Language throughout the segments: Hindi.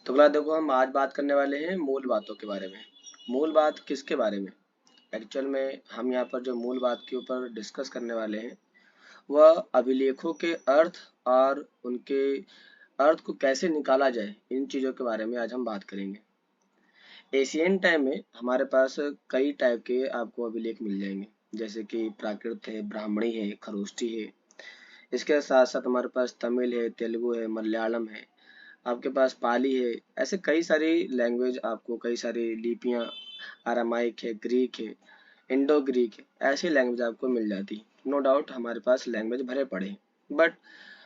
तो अगला देखो, हम आज बात करने वाले हैं मूल बातों के बारे में। मूल बात किसके बारे में? एक्चुअल में हम यहाँ पर जो मूल बात के ऊपर डिस्कस करने वाले हैं वह अभिलेखों के अर्थ और उनके अर्थ को कैसे निकाला जाए, इन चीज़ों के बारे में आज हम बात करेंगे। एशियन टाइम में हमारे पास कई टाइप के आपको अभिलेख मिल जाएंगे, जैसे कि प्राकृत है, ब्राह्मणी है, खरोष्ठी है। इसके साथ साथ हमारे पास तमिल है, तेलुगु है, मलयालम है, आपके पास पाली है। ऐसे कई सारी लैंग्वेज, आपको कई सारी लिपियाँ, अरामाइक है, ग्रीक है, इंडो ग्रीक है, ऐसी लैंग्वेज आपको मिल जाती। नो डाउट हमारे पास लैंग्वेज भरे पड़े हैं, बट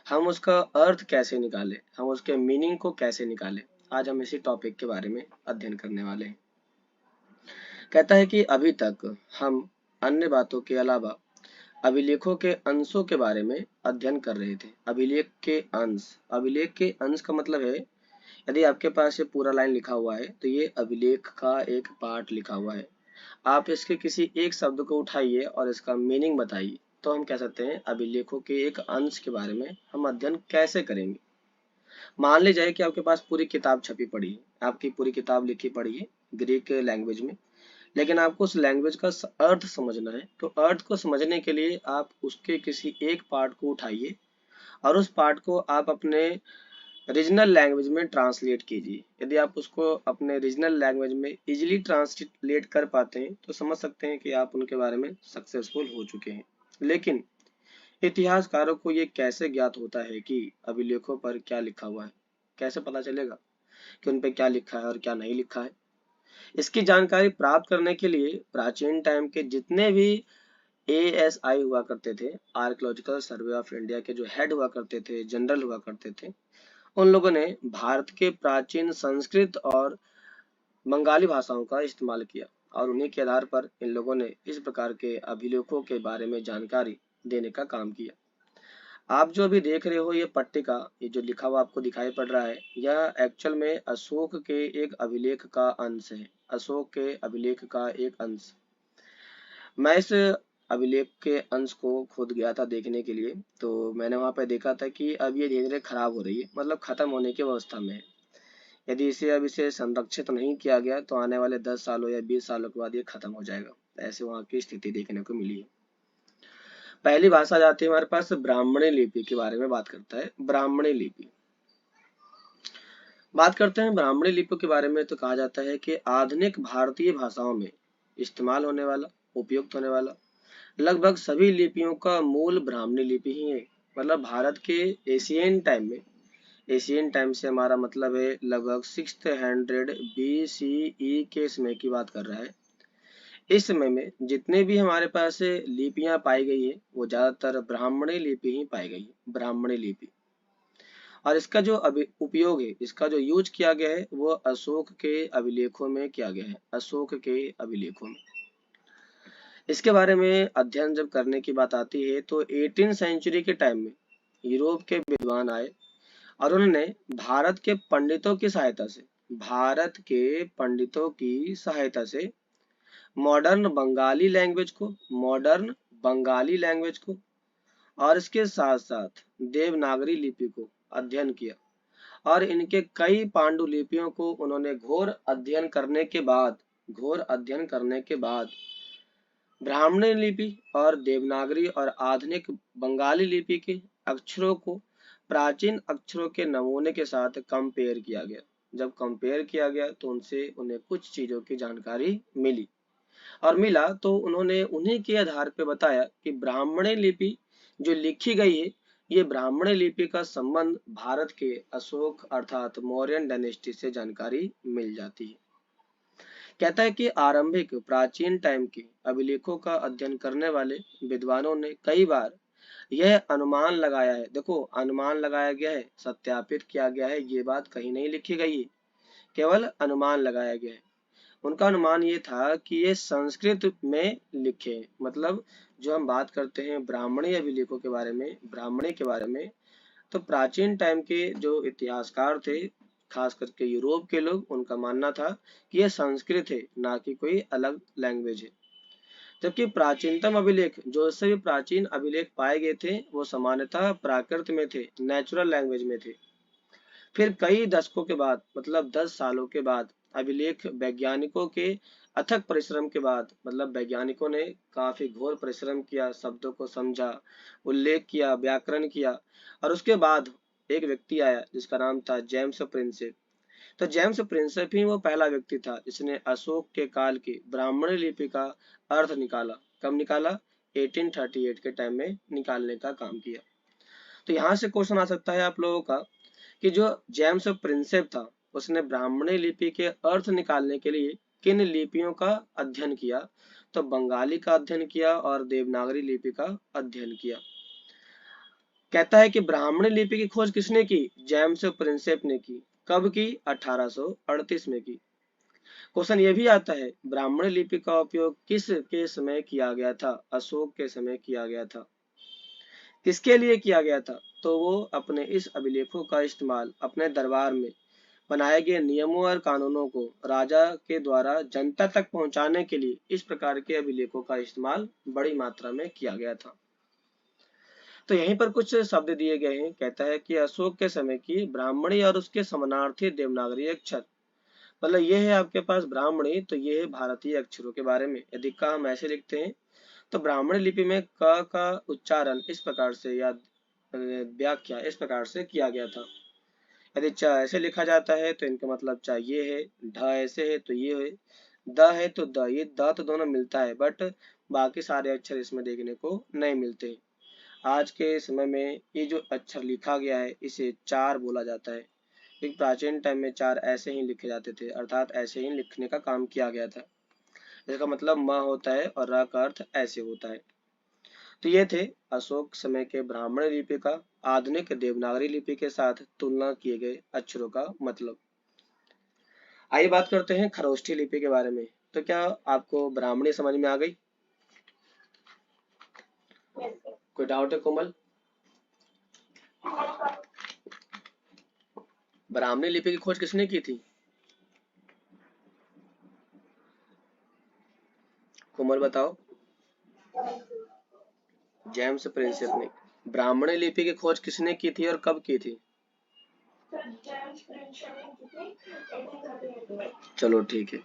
हम उसका अर्थ कैसे निकालें, हम उसके मीनिंग को कैसे निकालें, आज हम इसी टॉपिक के बारे में अध्ययन करने वाले हैं। कहता है कि अभी तक हम अन्य बातों के अलावा अभिलेखों के अंशों के बारे में अध्ययन कर रहे थे। अभिलेख के अंश, अभिलेख के अंश का मतलब है, यदि आपके पास ये पूरा लाइन लिखा हुआ है तो ये अभिलेख का एक पार्ट लिखा हुआ है। आप इसके किसी एक शब्द को उठाइए और इसका मीनिंग बताइए, तो हम कह सकते हैं अभिलेखों के एक अंश के बारे में हम अध्ययन कैसे करेंगे। मान ली जाए कि आपके पास पूरी किताब छपी पड़ी है, आपकी पूरी किताब लिखी पड़ी है ग्रीक लैंग्वेज में, लेकिन आपको उस लैंग्वेज का अर्थ समझना है। तो अर्थ को समझने के लिए आप उसके किसी एक पार्ट को उठाइए और उस पार्ट को आप अपने रीजनल लैंग्वेज में ट्रांसलेट कीजिए। यदि आप उसको अपने रीजनल लैंग्वेज में इजीली ट्रांसलेट कर पाते हैं तो समझ सकते हैं कि आप उनके बारे में सक्सेसफुल हो चुके हैं। लेकिन इतिहासकारों को ये कैसे ज्ञात होता है कि अभिलेखों पर क्या लिखा हुआ है? कैसे पता चलेगा कि उन पे क्या लिखा है और क्या नहीं लिखा है? इसकी जानकारी प्राप्त करने के लिए प्राचीन टाइम के जितने भी ASI हुआ करते थे, आर्कियोलॉजिकल सर्वे ऑफ इंडिया के जो हेड हुआ करते थे, जनरल हुआ करते थे, उन लोगों ने भारत के प्राचीन संस्कृत और बंगाली भाषाओं का इस्तेमाल किया और उन्हीं के आधार पर इन लोगों ने इस प्रकार के अभिलेखों के बारे में जानकारी देने का काम किया। आप जो अभी देख रहे हो ये पट्टिका, ये जो लिखा हुआ आपको दिखाई पड़ रहा है, यह एक्चुअल में अशोक के एक अभिलेख का अंश है। अशोक के अभिलेख का एक अंश। मैं इस अभिलेख के अंश को खुद गया था देखने के लिए, तो मैंने वहां पर देखा था कि अब ये धीरे धीरे खराब हो रही है, मतलब खत्म होने की अवस्था में है। यदि इसे संरक्षित नहीं किया गया तो आने वाले 10 सालों या 20 सालों के बाद ये खत्म हो जाएगा। ऐसे वहां की स्थिति देखने को मिली है। पहली भाषा जाती है हमारे पास ब्राह्मणी लिपि के बारे में बात करता है। ब्राह्मणी लिपि बात करते हैं ब्राह्मणी लिपि के बारे में, तो कहा जाता है कि आधुनिक भारतीय भाषाओं में इस्तेमाल होने वाला, उपयुक्त होने वाला लगभग सभी लिपियों का मूल ब्राह्मणी लिपि ही है। मतलब भारत के एशियन टाइम में, एशियन टाइम से हमारा मतलब है लगभग 600 BCE के समय की बात कर रहा है। इस समय में जितने भी हमारे पास लिपियां पाई गई है वो ज्यादातर ब्राह्मणी लिपि ही पाई गई है, ब्राह्मणी लिपि। और इसका जो उपयोग है, इसका जो यूज किया गया है वो अशोक के अभिलेखों में किया गया है, अशोक के अभिलेखों में। इसके बारे में अध्ययन जब करने की बात आती है तो 18 सेंचुरी के टाइम में यूरोप के विद्वान आए और उन्होंने भारत के पंडितों की सहायता से, भारत के पंडितों की सहायता से मॉडर्न बंगाली लैंग्वेज को, मॉडर्न बंगाली लैंग्वेज को और इसके साथ साथ देवनागरी लिपि को अध्ययन किया। और इनके कई पांडुलिपियों को उन्होंने घोर अध्ययन करने के बाद ब्राह्मणी लिपि और देवनागरी और आधुनिक बंगाली लिपि के अक्षरों को प्राचीन अक्षरों के नमूने के साथ कंपेयर किया गया। जब कंपेयर किया गया तो उनसे उन्हें कुछ चीजों की जानकारी मिली और मिला तो उन्होंने उन्हीं के आधार पर बताया कि ब्राह्मणी लिपि जो लिखी गई है, ये ब्राह्मणी लिपि का संबंध भारत के अशोक अर्थात मौर्यन डायनेस्टी से जानकारी मिल जाती है। कहता है कि आरंभिक प्राचीन टाइम के अभिलेखों का अध्ययन करने वाले विद्वानों ने कई बार यह अनुमान लगाया है, देखो अनुमान लगाया गया है, सत्यापित किया गया है, ये बात कहीं नहीं लिखी गई है, केवल अनुमान लगाया गया है। उनका अनुमान ये था कि ये संस्कृत में लिखे, मतलब जो हम बात करते हैं ब्राह्मणी अभिलेखों के बारे में, ब्राह्मणी के बारे में, तो प्राचीन टाइम के जो इतिहासकार थे, खास करके यूरोप के लोग, उनका मानना था कि यह संस्कृत है, ना कि कोई अलग लैंग्वेज है। जबकि प्राचीनतम अभिलेख, जो इससे भी प्राचीन अभिलेख पाए गए थे, वो सामान्यतः प्राकृत में थे, नेचुरल लैंग्वेज में थे। फिर कई दशकों के बाद, मतलब 10 सालों के बाद, अभिलेख वैज्ञानिकों के अथक परिश्रम के बाद, मतलब वैज्ञानिकों ने काफी घोर परिश्रम किया, शब्दों को समझा, उल्लेख किया, व्याकरण किया, और उसके बाद एक व्यक्ति आया जिसका नाम था जेम्स प्रिंसेप। तो जेम्स प्रिंसेप ही वो पहला व्यक्ति था जिसने अशोक के काल की ब्राह्मणी लिपि का अर्थ निकाला। कब निकाला? 1838 के टाइम में निकालने का काम किया। तो यहाँ से क्वेश्चन आ सकता है आप लोगों का कि जो जेम्स प्रिंसेप था उसने ब्राह्मणी लिपि के अर्थ निकालने के लिए किन लिपियों का अध्ययन किया? तो बंगाली का अध्ययन किया और देवनागरी लिपि का अध्ययन किया। कहता है कि ब्राह्मणी लिपि की खोज किसने की? जेम्स प्रिंसेप ने की। कब की? 1838 में की। क्वेश्चन ये भी आता है, ब्राह्मणी लिपि का उपयोग किस के समय किया गया था? अशोक के समय किया गया था। किसके लिए किया गया था? तो वो अपने इस अभिलेखों का इस्तेमाल अपने दरबार में बनाए गए नियमों और कानूनों को राजा के द्वारा जनता तक पहुंचाने के लिए इस प्रकार के अभिलेखों का इस्तेमाल बड़ी मात्रा में किया गया था। तो यहीं पर कुछ शब्द दिए गए हैं। कहता है कि अशोक के समय की ब्राह्मणी और उसके समानार्थी देवनागरी अक्षर, मतलब ये है आपके पास ब्राह्मणी, तो ये है भारतीय अक्षरों के बारे में। यदि का हम ऐसे लिखते हैं तो ब्राह्मणी लिपि में क का उच्चारण इस प्रकार से या व्याख्या इस प्रकार से किया गया था। यदि च ऐसे लिखा जाता है तो इनका मतलब च ये है, ढ ऐसे है तो ये है, द है तो द, ये द तो दोनों मिलता है बट बाकी सारे अक्षर इसमें देखने को नहीं मिलते। आज के समय में ये जो अक्षर लिखा गया है इसे चार बोला जाता है। एक प्राचीन टाइम में चार ऐसे ही लिखे जाते थे, अर्थात ऐसे ही लिखने का काम किया गया था। इसका मतलब म होता है और र का अर्थ ऐसे होता है। तो ये थे अशोक समय के ब्राह्मण लिपि का आधुनिक देवनागरी लिपि के साथ तुलना किए गए अक्षरों का मतलब। आइए बात करते हैं खरोष्ठी लिपि के बारे में। तो क्या आपको ब्राह्मणी समझ में आ गई? कोई डाउट है कोमल? ब्राह्मणी लिपि की खोज किसने की थी? कोमल बताओ। जेम्स प्रिंसेप ने। ब्राह्मणी लिपि की खोज किसने की थी और कब की थी? चलो ठीक है।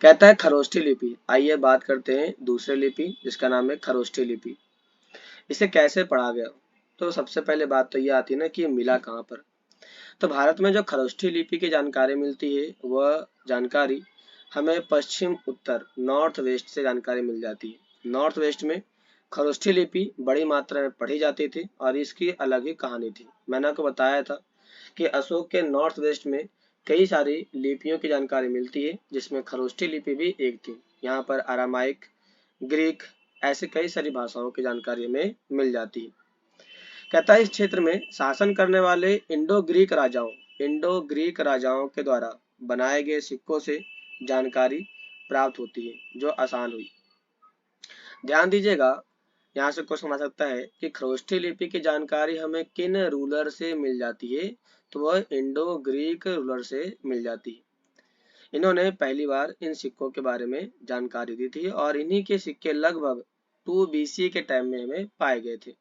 कहता है खरोष्ठी लिपि। आइए बात करते हैं दूसरे लिपि जिसका नाम है खरोष्ठी लिपि। इसे कैसे पढ़ा गया? तो सबसे पहले बात तो ये आती है ना कि ये मिला कहाँ पर। तो भारत में जो खरोष्ठी लिपि की जानकारी मिलती है वह जानकारी हमें पश्चिम उत्तर नॉर्थ वेस्ट से जानकारी मिल जाती है। नॉर्थ वेस्ट में खरोष्ठी लिपि बड़ी मात्रा में पढ़ी जाती थी और इसकी अलग ही कहानी थी। मैंने आपको बताया था कि अशोक के नॉर्थ वेस्ट में कई सारी लिपियों की जानकारी मिलती है जिसमें खरोष्ठी लिपि भी एक थी। यहाँ पर अरामाइक, ग्रीक, ऐसे कई सारी भाषाओं की जानकारी हमें मिल जाती है। कहता है इस क्षेत्र में शासन करने वाले इंडो ग्रीक राजाओं के द्वारा बनाए गए सिक्कों से जानकारी प्राप्त होती है जो आसान हुई। ध्यान दीजिएगा, यहाँ से क्वेश्चन आ सकता है कि खरोष्ठी लिपि की जानकारी हमें किन रूलर से मिल जाती है? तो वह इंडो ग्रीक रूलर से मिल जाती है। इन्होंने पहली बार इन सिक्कों के बारे में जानकारी दी थी और इन्हीं के सिक्के लगभग 2 BC के टाइम में हमें पाए गए थे।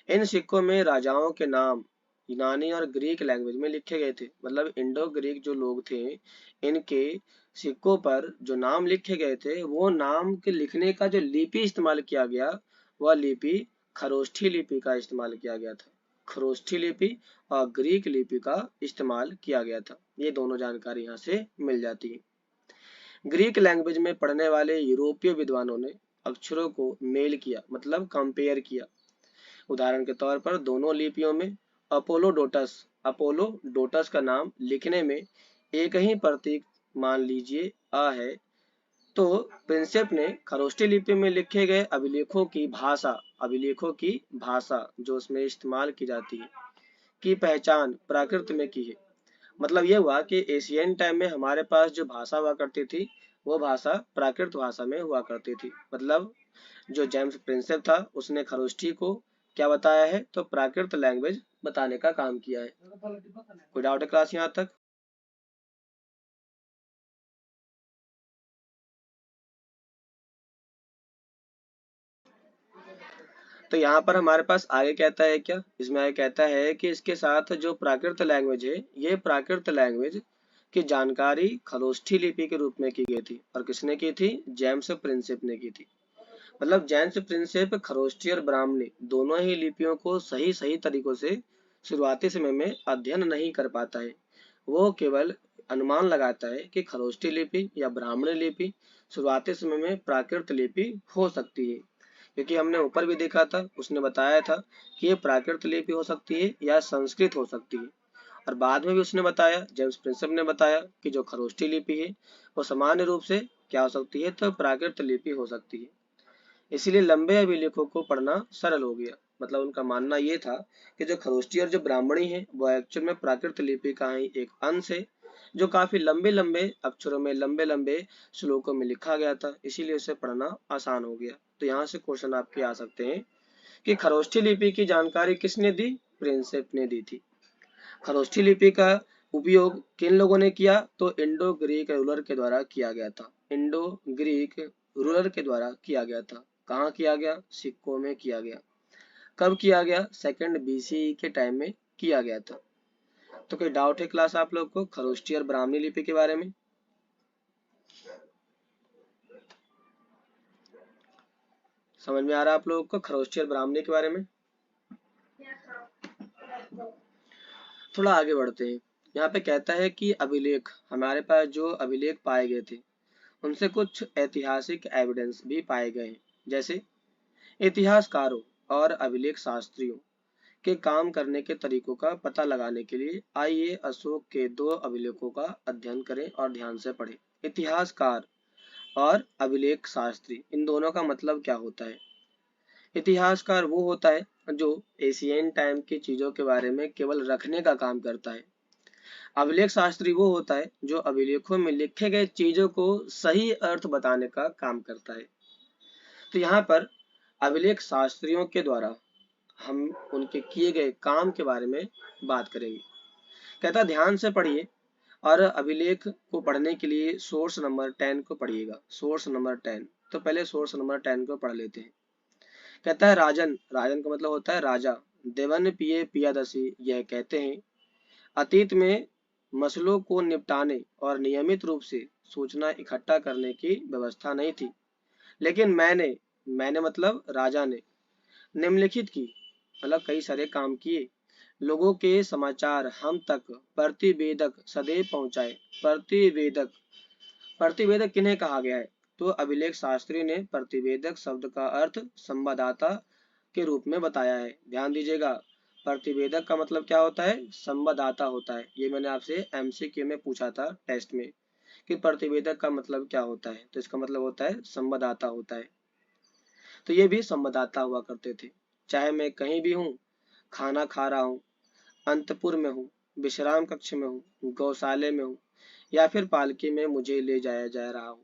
इन सिक्कों में राजाओं के नाम यूनानी और ग्रीक लैंग्वेज में लिखे गए थे। मतलब इंडो ग्रीक जो लोग थे इनके सिक्कों पर जो नाम लिखे गए थे वो नाम के लिखने का जो लिपि इस्तेमाल किया गया वह लिपि खरोष्ठी लिपि का इस्तेमाल किया गया था। खरोष्ठी लिपि और ग्रीक लिपि का इस्तेमाल किया गया था। ये दोनों जानकारी यहाँ से मिल जाती है। ग्रीक लैंग्वेज में पढ़ने वाले यूरोपीय विद्वानों ने अक्षरों को मेल किया, मतलब कंपेयर किया। उदाहरण के तौर पर दोनों लिपियों में अपोलोडोटस का नाम लिखने में एक ही प्रतीक मान लीजिए अ है। तो प्रिंसेप ने खरोष्ठी लिपि में लिखे गए अभिलेखों की भाषा जो उसमें इस्तेमाल की जाती है की पहचान प्राकृत में की है। मतलब ये हुआ कि एशियन टाइम में हमारे पास जो भाषा हुआ करती थी वो भाषा प्राकृत भाषा में हुआ करती थी। मतलब जो जेम्स प्रिंसेप था उसने खरोष्ठी को क्या बताया है? तो प्राकृत लैंग्वेज बताने का काम किया है। कोई डाउट है क्लास यहाँ तक? तो तो यहाँ पर हमारे पास आगे कहता है क्या, इसमें आगे कहता है कि इसके साथ जो प्राकृत लैंग्वेज है, ये प्राकृत लैंग्वेज की जानकारी खरोष्ठी लिपि के रूप में की गई थी। और किसने की थी? जेम्स प्रिंसेप ने की थी। मतलब जेम्स प्रिंसेप खरोष्ठी और ब्राह्मणी दोनों ही लिपियों को सही सही तरीकों से शुरुआती समय में अध्ययन नहीं कर पाता है। वो केवल अनुमान लगाता है कि खरोष्ठी लिपि या ब्राह्मणी लिपि शुरुआती समय में प्राकृत लिपि हो सकती है, क्योंकि हमने ऊपर भी देखा था, उसने बताया था कि ये प्राकृत लिपि हो सकती है या संस्कृत हो सकती है। और बाद में भी उसने बताया, जेम्स प्रिंसेप ने बताया कि जो खरोष्ठी लिपि है वो सामान्य रूप से क्या हो सकती है, तो प्राकृत लिपि हो सकती है। इसीलिए लंबे अभिलेखों को पढ़ना सरल हो गया। मतलब उनका मानना ये था कि जो खरोष्ठी और जो ब्राह्मणी है वो एक्चुअल में प्राकृत लिपि का ही एक अंश है, जो काफी लंबे लंबे अक्षरों में लंबे लंबे श्लोकों में लिखा गया था, इसीलिए उसे पढ़ना आसान हो गया। तो यहाँ से क्वेश्चन आपके आ सकते हैं कि खरोष्ठी लिपि की जानकारी किसने दी? प्रिंसेप ने दी थी। खरोष्ठी लिपि का उपयोग किन लोगों ने किया? तो इंडो ग्रीक रूलर के द्वारा किया गया था। इंडो ग्रीक रूलर के द्वारा किया गया था। कहाँ किया गया? सिक्कों में किया गया। कब किया गया? 2nd BCE के टाइम में किया गया था। तो कोई डाउट है क्लास आप लोग को खरोष्ठी और ब्राह्मणी लिपि के बारे में? समझ में आ रहा है आप लोगों को खरोष्ठी और ब्राह्मणी के बारे में? थोड़ा आगे बढ़ते हैं। यहाँ पे कहता है कि अभिलेख, हमारे पास जो अभिलेख पाए गए थे उनसे कुछ ऐतिहासिक एविडेंस भी पाए गए हैं। जैसे इतिहासकारों और अभिलेख शास्त्रियों के काम करने के तरीकों का पता लगाने के लिए आइए अशोक के 2 अभिलेखों का अध्ययन करें और ध्यान से पढ़ें। इतिहासकार और अभिलेख शास्त्री, इन दोनों का मतलब क्या होता है? इतिहासकार वो होता है जो एशियन टाइम की चीजों के बारे में केवल रखने का काम करता है। अभिलेख शास्त्री वो होता है जो अभिलेखों में लिखे गए चीजों को सही अर्थ बताने का काम करता है। तो यहाँ पर अभिलेख शास्त्रियों के द्वारा हम उनके किए गए काम के बारे में बात करेंगे। कहता ध्यान से पढ़िए और अभिलेख को पढ़ने के लिए सोर्स नंबर 10 को पढ़िएगा। सोर्स नंबर 10, तो पहले सोर्स नंबर 10 को पढ़ लेते हैं। कहता है राजन, राजन का मतलब होता है राजा, देवन पिए पियादसी यह कहते हैं अतीत में मसलों को निपटाने और नियमित रूप से सूचना इकट्ठा करने की व्यवस्था नहीं थी, लेकिन मैंने मतलब राजा ने निम्नलिखित की, मतलब कई सारे काम किए। लोगों के समाचार हम तक प्रतिवेदक सदैव पहुंचाए। प्रतिवेदक, प्रतिवेदक किन्हें कहा गया है? तो अभिलेख शास्त्री ने प्रतिवेदक शब्द का अर्थ संवाददाता के रूप में बताया है। ध्यान दीजिएगा, प्रतिवेदक का मतलब क्या होता है? संवाददाता होता है। ये मैंने आपसे MCQ में पूछा था टेस्ट में कि प्रतिवेदक का मतलब क्या होता है, तो इसका मतलब होता है संवाददाता होता है। तो ये भी संवाददाता हुआ करते थे। चाहे मैं कहीं भी हूँ, खाना खा रहा हूँ, अंतपुर में हूँ, विश्राम कक्ष में हूँ, गौशाले में हूँ या फिर पालकी में मुझे ले जाया जा रहा हूँ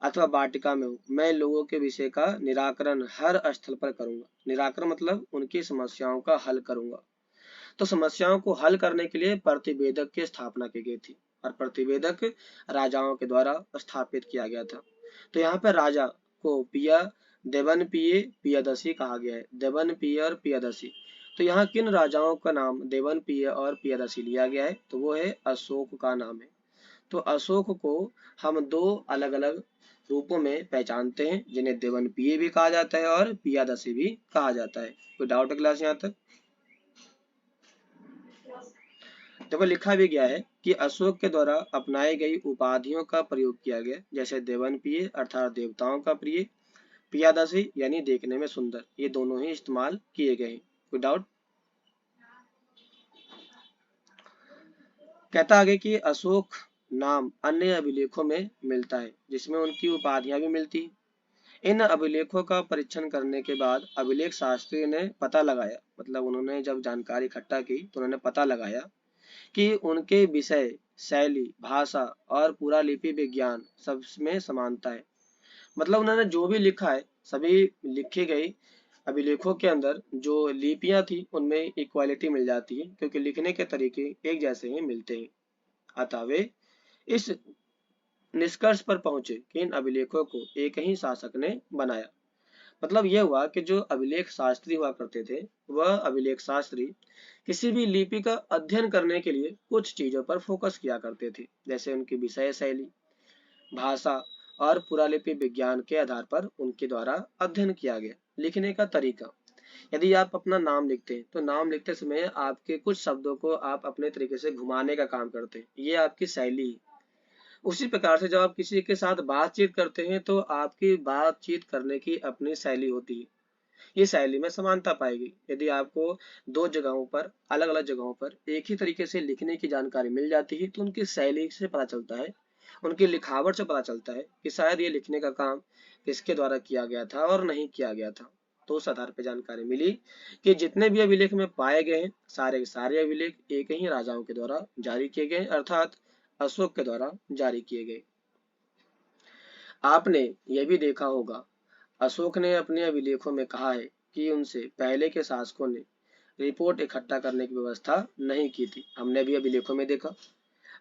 अथवा वाटिका में हूँ, मैं लोगों के विषय का निराकरण हर स्थल पर करूंगा। निराकरण मतलब उनकी समस्याओं का हल करूंगा। तो समस्याओं को हल करने के लिए प्रतिवेदक की स्थापना की गई थी और प्रतिवेदक राजाओं के द्वारा स्थापित किया गया था। तो यहाँ पर राजा को पिया देवन पिये पियादसी कहा गया है। देवन पिय और पियादसी, तो यहाँ किन राजाओं का नाम देवन पिय और पियादसी लिया गया है? तो वो है अशोक का नाम है। तो अशोक को हम 2 अलग अलग रूपों में पहचानते हैं, जिन्हें देवन पिय भी कहा जाता है और पियादसी भी कहा जाता है। कोई डाउट है क्लास यहाँ तक? देखो लिखा भी गया है कि अशोक के द्वारा अपनाई गई उपाधियों का प्रयोग किया गया, जैसे देवन पिय अर्थात देवताओं का प्रिय, पियादसी यानी देखने में सुंदर, ये दोनों ही इस्तेमाल किए गए हैं। कोई डाउट? कहता आगे कि अशोक नाम अन्य अभिलेखों में मिलता है जिसमें उनकी उपाधियां भी मिलती। इन अभिलेखों का परीक्षण करने के बाद अभिलेख शास्त्री ने पता लगाया, मतलब उन्होंने जब जानकारी इकट्ठा की तो उन्होंने पता लगाया कि उनके विषय, शैली, भाषा और पूरा लिपि विज्ञान सब में समानता है। मतलब उन्होंने जो भी लिखा है, सभी लिखी गई अभिलेखों के अंदर जो लिपियां थी उनमें इक्वालिटी मिल जाती है, क्योंकि लिखने के तरीके एक जैसे ही मिलते हैं। अतः वे इस निष्कर्ष पर पहुंचे कि इन अभिलेखों को एक ही शासक ने बनाया। मतलब यह हुआ कि जो अभिलेख शास्त्री हुआ करते थे, वह अभिलेख शास्त्री किसी भी लिपि का अध्ययन करने के लिए कुछ चीजों पर फोकस किया करते थे, जैसे उनकी विषय शैली, भाषा और पुरालिपि विज्ञान के आधार पर उनके द्वारा अध्ययन किया गया लिखने का तरीका। यदि आप अपना नाम लिखते हैं तो नाम लिखते समय आपके कुछ शब्दों को आप अपने तरीके से घुमाने का काम करते हैं, ये आपकी शैली है। उसी प्रकार से जब आप किसी के साथ बातचीत करते हैं तो आपकी बातचीत करने की अपनी शैली होती है। ये शैली में समानता पाएगी। यदि आपको दो जगहों पर अलग अलग जगहों पर एक ही तरीके से लिखने की जानकारी मिल जाती है तो उनकी शैली से पता चलता है, उनकी लिखावट से पता चलता है कि शायद ये लिखने का काम किसके द्वारा किया गया था और नहीं किया गया था। तो उस आधार पर जानकारी मिली कि जितने भी अभिलेख में पाए गए हैं सारे के सारे अभिलेख एक ही राजाओं के द्वारा जारी किए गए, अर्थात अशोक के द्वारा जारी किए गए। आपने यह भी देखा होगा, अशोक ने अपने अभिलेखों में कहा है कि उनसे पहले के शासकों ने रिपोर्ट इकट्ठा करने की व्यवस्था नहीं की थी। हमने भी अभिलेखों में देखा,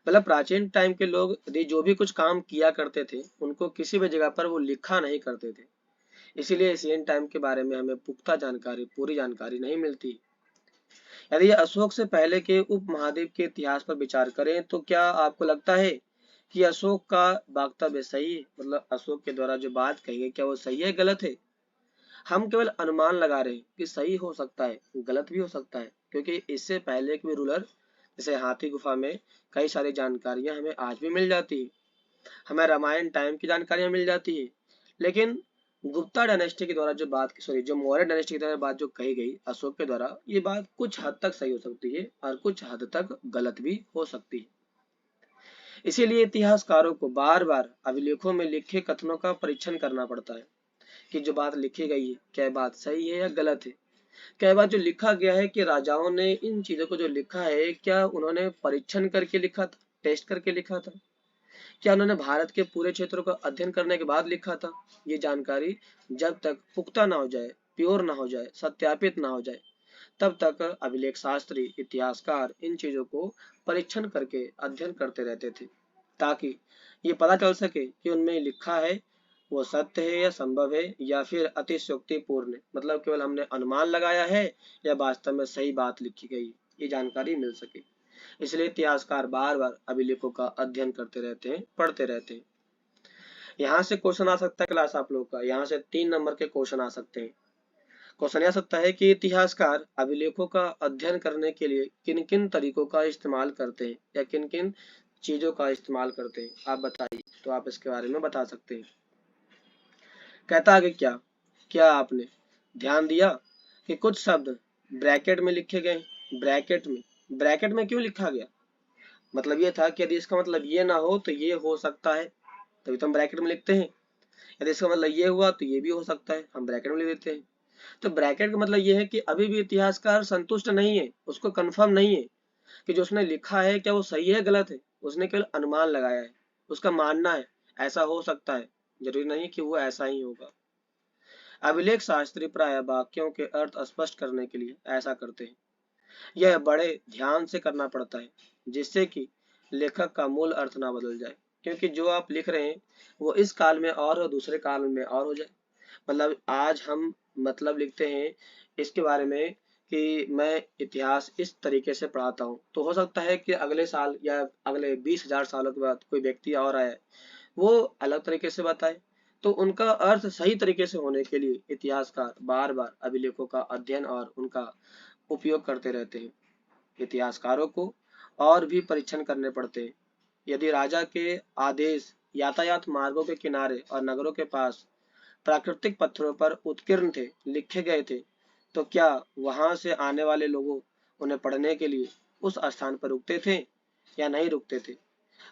मतलब प्राचीन टाइम के लोग यदि जो भी कुछ काम किया करते थे उनको किसी भी जगह पर वो लिखा नहीं करते थे, इसीलिए एशियन टाइम के बारे में हमें पुख्ता जानकारी, पूरी जानकारी नहीं मिलती। यदि अशोक से पहले के उपमहाद्वीप के इतिहास पर विचार करें तो क्या आपको लगता है कि अशोक का वक्तव्य सही है, मतलब अशोक के द्वारा जो बात कही गई क्या वो सही है, गलत है? हम केवल अनुमान लगा रहे हैं कि सही हो सकता है, गलत भी हो सकता है, क्योंकि इससे पहले के भी रूलर जैसे हाथी गुफा में कई सारी जानकारियां हमें आज भी मिल जाती है, हमें रामायण टाइम की जानकारियां मिल जाती है। लेकिन गुप्ता डायनेस्टी के द्वारा जो बात, सॉरी, जो मौर्य डायनेस्टी के द्वारा बात जो कही गई अशोक के द्वारा, ये बात कुछ हद तक सही हो सकती है और कुछ हद तक गलत भी हो सकती है। इसीलिए इतिहासकारों को बार बार अभिलेखों में लिखे कथनों का परीक्षण करना पड़ता है कि जो बात लिखी गई है क्या बात सही है या गलत है। क्या बात जो लिखा गया है कि राजाओं ने इन चीजों को जो लिखा है क्या उन्होंने परीक्षण करके लिखा था, टेस्ट करके लिखा था, क्या उन्होंने भारत के पूरे क्षेत्रों का अध्ययन करने के बाद लिखा था। ये जानकारी जब तक पुख्ता ना हो जाए, प्योर ना हो जाए, सत्यापित ना हो जाए, तब तक अभिलेख शास्त्री, इतिहासकार इन चीजों को परीक्षण करके अध्ययन करते रहते थे, ताकि ये पता चल सके कि उनमें लिखा है वो सत्य है या संभव है या फिर अतिशयोक्तिपूर्ण है, मतलब केवल हमने अनुमान लगाया है या वास्तव में सही बात लिखी गई, ये जानकारी मिल सके। इसलिए इतिहासकार बार बार अभिलेखों का अध्ययन करते रहते हैं, पढ़ते रहते हैं। यहाँ से क्वेश्चन आ सकता है क्लास आप लोग का, यहाँ से 3 नंबर के क्वेश्चन आ सकते हैं। क्वेश्चन आ सकता है कि इतिहासकार अभिलेखों का अध्ययन करने के लिए किन किन तरीकों का इस्तेमाल करते हैं या किन किन चीजों का इस्तेमाल करते हैं, आप बताइए। तो आप इसके बारे में बता सकते हैं। कहता आगे क्या, क्या आपने ध्यान दिया कि कुछ शब्द ब्रैकेट में लिखे गए? ब्रैकेट में क्यों लिखा गया? मतलब ये था कि यदि इसका मतलब ये ना हो तो ये हो सकता है, तभी तो हम ब्रैकेट में लिखते हैं। यदि इसका मतलब ये हुआ तो ये भी हो सकता है, हम ब्रैकेट में लिख देते हैं। तो ब्रैकेट का मतलब ये है कि अभी भी इतिहासकार संतुष्ट नहीं है, उसको कंफर्म नहीं है कि जो उसने लिखा है क्या वो सही है गलत है, उसने केवल अनुमान लगाया है, उसका मानना है ऐसा हो सकता है, जरूरी नहीं कि वो ऐसा ही होगा। अभिलेख शास्त्री प्राय वाक्यों के अर्थ स्पष्ट करने के लिए ऐसा करते हैं। यह बड़े ध्यान से करना पड़ता है जिससे कि लेखक का मूल अर्थ ना बदल जाए, क्योंकि जो आप लिख रहे हैं वो इस काल में और दूसरे काल में और हो जाए। मतलब आज हम मतलब लिखते हैं इसके बारे में कि मैं इतिहास इस तरीके से पढ़ाता हूँ, तो हो सकता है कि अगले साल या अगले 20,000 सालों के बाद कोई व्यक्ति और आए वो अलग तरीके से बताए। तो उनका अर्थ सही तरीके से होने के लिए इतिहासकार बार बार अभिलेखों का अध्ययन और उनका उपयोग करते रहते हैं। इतिहासकारों को और भी परीक्षण करने पड़ते हैं। यदि राजा के आदेश यातायात मार्गों के किनारे और नगरों के पास प्राकृतिक पत्थरों पर उत्कीर्ण थे, लिखे गए थे, तो क्या वहां से आने वाले लोगों उन्हें पढ़ने के लिए उस स्थान पर रुकते थे या नहीं रुकते थे?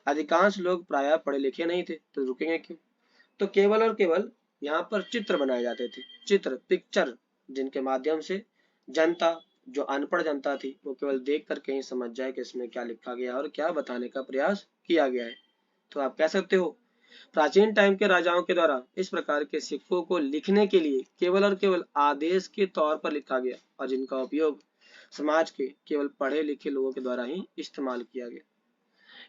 अधिकांश लोग प्रायः पढ़े लिखे नहीं थे, तो रुकेंगे क्यों? तो केवल और केवल यहाँ पर चित्र बनाए जाते थे, चित्र, पिक्चर, जिनके माध्यम से जनता, जो अनपढ़ जनता थी, वो केवल देख कर कहीं समझ जाए कि इसमें क्या लिखा गया और क्या बताने का प्रयास किया गया है। तो आप कह सकते हो प्राचीन टाइम के राजाओं के द्वारा इस प्रकार के सिक्कों को लिखने के लिए केवल और केवल आदेश के तौर पर लिखा गया और जिनका उपयोग समाज के केवल पढ़े लिखे लोगों के द्वारा ही इस्तेमाल किया गया।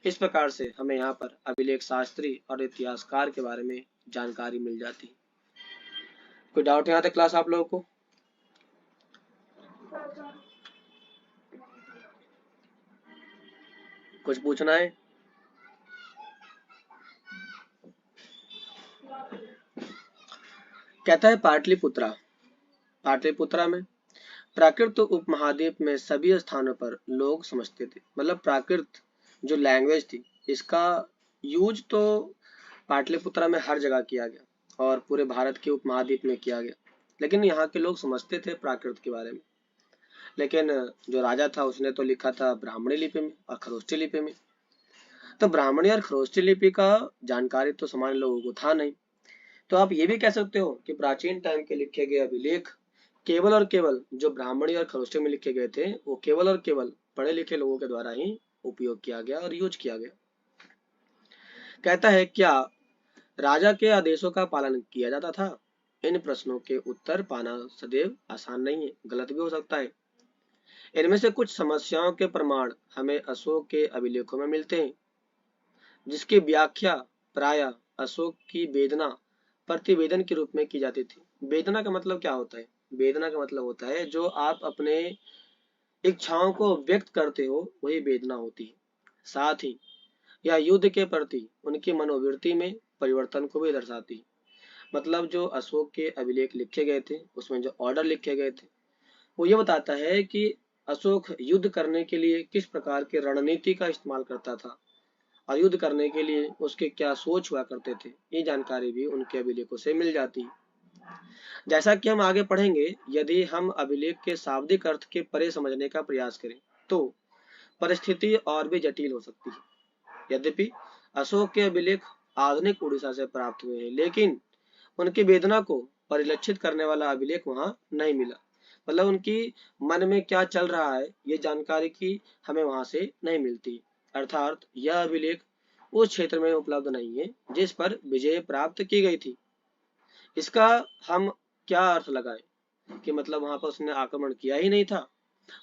इस प्रकार से हमें यहाँ पर अभिलेख शास्त्री और इतिहासकार के बारे में जानकारी मिल जाती। कोई डाउट यहाँ तक क्लास आप लोगों को? कुछ पूछना है? कहता है पाटलिपुत्रा, पाटलिपुत्रा में प्राकृत उपमहाद्वीप में सभी स्थानों पर लोग समझते थे। मतलब प्राकृत जो लैंग्वेज थी इसका यूज तो पाटलिपुत्रा में हर जगह किया गया और पूरे भारत के उपमहाद्वीप में किया गया, लेकिन यहाँ के लोग समझते थे प्राकृत के बारे में। लेकिन जो राजा था उसने तो लिखा था ब्राह्मणी लिपि में और खरोष्ठी लिपि में, तो ब्राह्मणी और खरोष्ठी लिपि का जानकारी तो सामान्य लोगों को था नहीं। तो आप ये भी कह सकते हो कि प्राचीन टाइम के लिखे गए अभिलेख केवल और केवल जो ब्राह्मणी और खरोष्ठी में लिखे गए थे वो केवल और केवल पढ़े लिखे लोगों के द्वारा ही उपयोग किया गया और यूज किया गया। कहता है क्या राजा के आदेशों का पालन किया जाता था? इन प्रश्नों के उत्तर पाना सदैव आसान नहीं है, गलत भी हो सकता है। इनमें से कुछ समस्याओं के प्रमाण हमें अशोक के अभिलेखों में मिलते हैं, जिसकी व्याख्या प्रायः अशोक की वेदना प्रतिवेदन के रूप में की जाती थी। वेदना का मतलब क्या होता है? वेदना का मतलब होता है जो आप अपने इच्छाओं को व्यक्त करते हो वही वेदना होती है। साथ ही यह युद्ध के प्रति उनकी मनोवृत्ति में परिवर्तन को भी दर्शाती है। मतलब जो अशोक के अभिलेख लिखे गए थे उसमें जो ऑर्डर लिखे गए थे वो ये बताता है कि अशोक युद्ध करने के लिए किस प्रकार की रणनीति का इस्तेमाल करता था और युद्ध करने के लिए उसके क्या सोच हुआ करते थे। ये जानकारी भी उनके अभिलेखों से मिल जाती है। जैसा कि हम आगे पढ़ेंगे, यदि हम अभिलेख के शाब्दिक अर्थ के परे समझने का प्रयास करें तो परिस्थिति और भी जटिल हो सकती है। यद्यपि अशोक के अभिलेख आधुनिक उड़ीसा से प्राप्त हुए हैं, लेकिन उनकी वेदना को परिलक्षित करने वाला अभिलेख वहां नहीं मिला। मतलब उनकी मन में क्या चल रहा है ये जानकारी की हमें वहां से नहीं मिलती। अर्थात यह अभिलेख उस क्षेत्र में उपलब्ध नहीं है जिस पर विजय प्राप्त की गई थी। इसका हम क्या अर्थ लगाएं कि मतलब वहां पर उसने आक्रमण किया ही नहीं था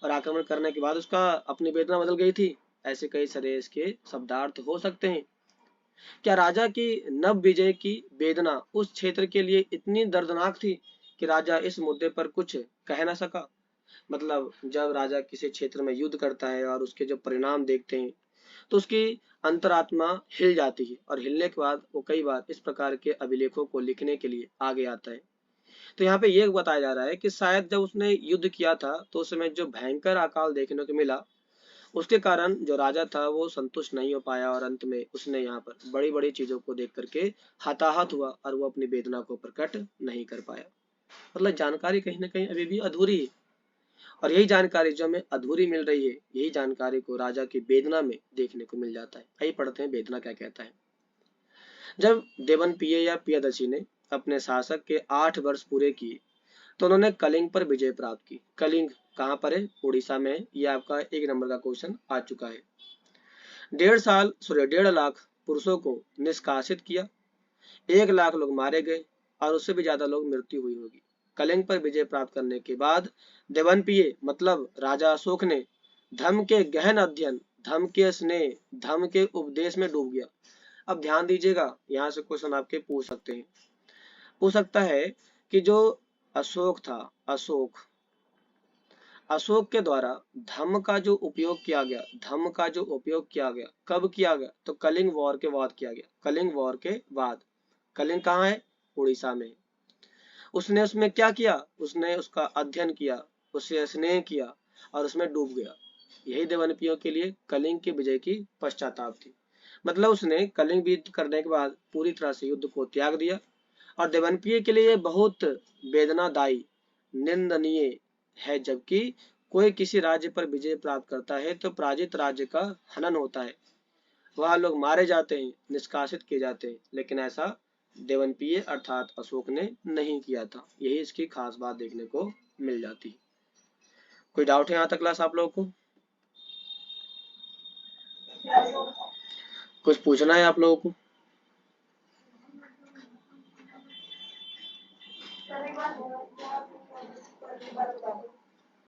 और आक्रमण करने के बाद उसका अपनी वेदना बदल गई थी। ऐसे कई सारे इसके शब्दार्थ हो सकते हैं। क्या राजा की नव विजय की वेदना उस क्षेत्र के लिए इतनी दर्दनाक थी कि राजा इस मुद्दे पर कुछ कह ना सका? मतलब जब राजा किसी क्षेत्र में युद्ध करता है और उसके जो परिणाम देखते हैं तो उसकी अंतरात्मा हिल जाती है और हिलने के बाद वो कई बार इस प्रकार के अभिलेखों को लिखने के लिए आगे आता है। तो यहाँ पे ये बताया जा रहा है कि शायद जब उसने युद्ध किया था तो उस समय जो भयंकर अकाल देखने को मिला उसके कारण जो राजा था वो संतुष्ट नहीं हो पाया और अंत में उसने यहाँ पर बड़ी बड़ी चीजों को देख करके हताहत हुआ और वो अपनी वेदना को प्रकट नहीं कर पाया। मतलब जानकारी कहीं ना कहीं अभी भी अधूरी है और यही जानकारी जो हमें अधूरी मिल रही है यही जानकारी को राजा की वेदना में देखने को मिल जाता है। आइए पढ़ते हैं वेदना क्या कहता है। जब देवनपिय या पियदर्शी ने अपने शासक के 8 वर्ष पूरे किए तो उन्होंने कलिंग पर विजय प्राप्त की। कलिंग कहाँ पर है? उड़ीसा में। यह आपका 1 नंबर का क्वेश्चन आ चुका है। 1.5 लाख पुरुषों को निष्कासित किया, 1 लाख लोग मारे गए और उससे भी ज्यादा लोग मृत्यु हुई होगी। कलिंग पर विजय प्राप्त करने के बाद देवनपिय मतलब राजा अशोक ने धर्म के गहन अध्ययन, धर्म के स्नेह, धर्म के उपदेश में डूब गया। अब ध्यान दीजिएगा, यहाँ से क्वेश्चन आपके पूछ सकते हैं। पूछ सकता है कि जो अशोक था, अशोक के द्वारा धम्म का जो उपयोग किया गया, धम्म का जो उपयोग किया गया कब किया गया? तो कलिंग वॉर के बाद किया गया। कलिंग वॉर के बाद। कलिंग कहाँ है? उड़ीसा में। उसने उसमें क्या किया? उसने उसका अध्ययन किया, उससे स्नेह किया और उसमें डूब गया। यही देवनपियों के लिए कलिंग की विजय की पश्चाताप थी। मतलब उसने कलिंग युद्ध करने के बाद पूरी तरह से युद्ध को त्याग दिया और देवनपिय के लिए बहुत वेदनादायी, निंदनीय है। जबकि कोई किसी राज्य पर विजय प्राप्त करता है तो पराजित राज्य का हनन होता है, वह लोग मारे जाते हैं, निष्कासित किए जाते हैं, लेकिन ऐसा देवनपिय अर्थात अशोक ने नहीं किया था। यही इसकी खास बात देखने को मिल जाती है। कोई डाउट है यहाँ तक क्लास आप लोगों को? कुछ पूछना है आप लोगों को?